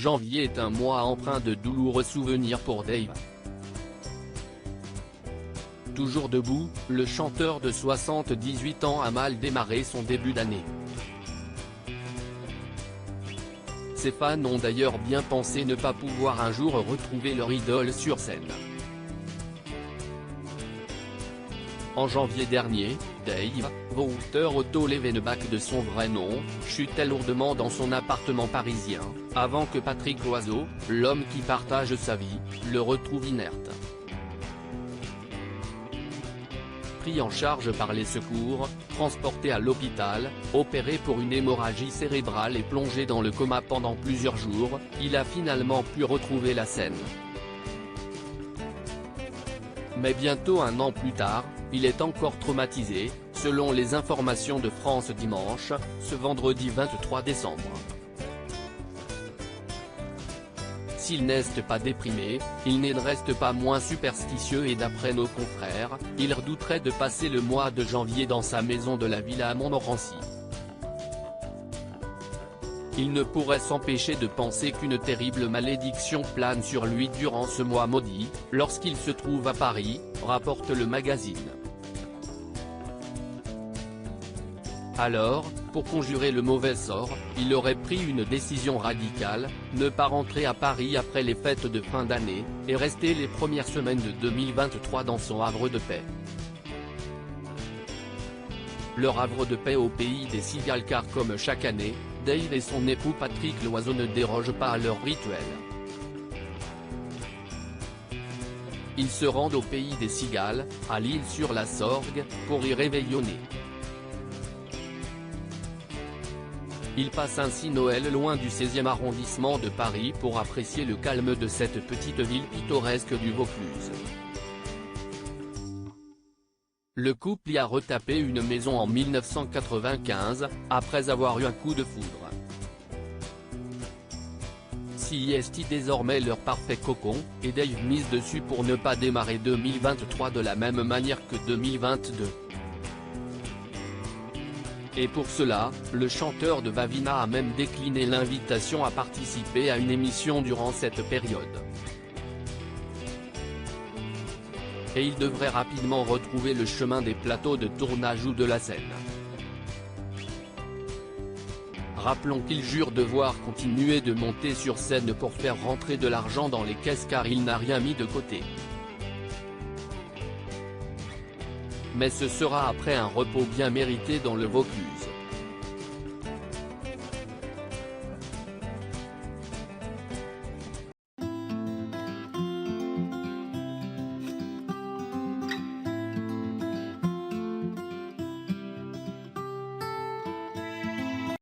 Janvier est un mois empreint de douloureux souvenirs pour Dave. Toujours debout, le chanteur de 78 ans a mal démarré son début d'année. Ses fans ont d'ailleurs bien pensé ne pas pouvoir un jour retrouver leur idole sur scène. En janvier dernier, Dave, Wouter Otto Levenbach de son vrai nom, chutait lourdement dans son appartement parisien, avant que Patrick Loiseau, l'homme qui partage sa vie, le retrouve inerte. Pris en charge par les secours, transporté à l'hôpital, opéré pour une hémorragie cérébrale et plongé dans le coma pendant plusieurs jours, il a finalement pu retrouver la scène. Mais bientôt un an plus tard, il est encore traumatisé, selon les informations de France Dimanche, ce vendredi 23 décembre. S'il n'est pas déprimé, il ne reste pas moins superstitieux et d'après nos confrères, il redouterait de passer le mois de janvier dans sa maison de la Villa à Montmorency. Il ne pourrait s'empêcher de penser qu'une terrible malédiction plane sur lui durant ce mois maudit, lorsqu'il se trouve à Paris, rapporte le magazine. Alors, pour conjurer le mauvais sort, il aurait pris une décision radicale, ne pas rentrer à Paris après les fêtes de fin d'année, et rester les premières semaines de 2023 dans son havre de paix. Leur havre de paix au pays des cigales car comme chaque année, Dave et son époux Patrick Loiseau ne dérogent pas à leur rituel. Ils se rendent au pays des cigales, à l'Île-sur-la-Sorgue, pour y réveillonner. Ils passent ainsi Noël loin du 16e arrondissement de Paris pour apprécier le calme de cette petite ville pittoresque du Vaucluse. Le couple y a retapé une maison en 1995, après avoir eu un coup de foudre. Si est désormais leur parfait cocon, et Dave mise dessus pour ne pas démarrer 2023 de la même manière que 2022. Et pour cela, le chanteur de Vavina a même décliné l'invitation à participer à une émission durant cette période. Et il devrait rapidement retrouver le chemin des plateaux de tournage ou de la scène. Rappelons qu'il jure devoir continuer de monter sur scène pour faire rentrer de l'argent dans les caisses car il n'a rien mis de côté. Mais ce sera après un repos bien mérité dans le Vaucluse.